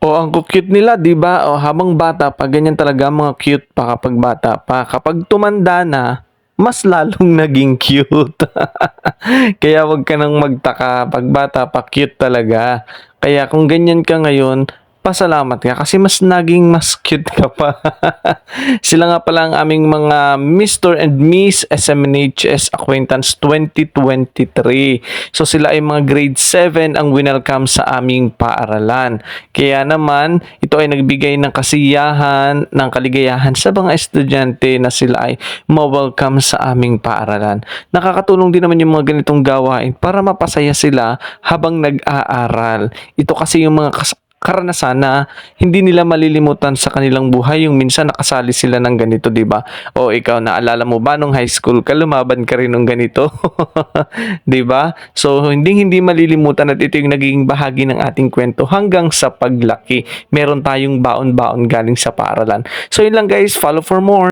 O ang cute nila, 'di ba? O habang bata pa ganyan talaga mga cute pa kapag bata pa. Kapag tumanda na, mas lalong naging cute. Kaya wag ka nang magtaka, 'pag bata pa cute talaga. Kaya kung ganyan ka ngayon, pasalamat ka kasi mas cute ka pa. Sila nga pala ang aming mga Mr. and Miss SMNHS Acquaintance 2023. So sila ay mga grade 7 ang winelcome sa aming paaralan. Kaya naman, ito ay nagbigay ng kasiyahan, ng kaligayahan sa mga estudyante na sila ay ma-welcome sa aming paaralan. Nakakatulong din naman yung mga ganitong gawain para mapasaya sila habang nag-aaral. Ito kasi yung mga karanasan na hindi nila malilimutan sa kanilang buhay yung minsan nakasali sila ng ganito, 'di ba? O ikaw naalala mo ba nung high school ka lumaban ka rin ng ganito? 'Di ba? So hindi malilimutan at ito yung naging bahagi ng ating kwento hanggang sa paglaki. Meron tayong baon-baon galing sa paaralan. So yun lang guys, follow for more.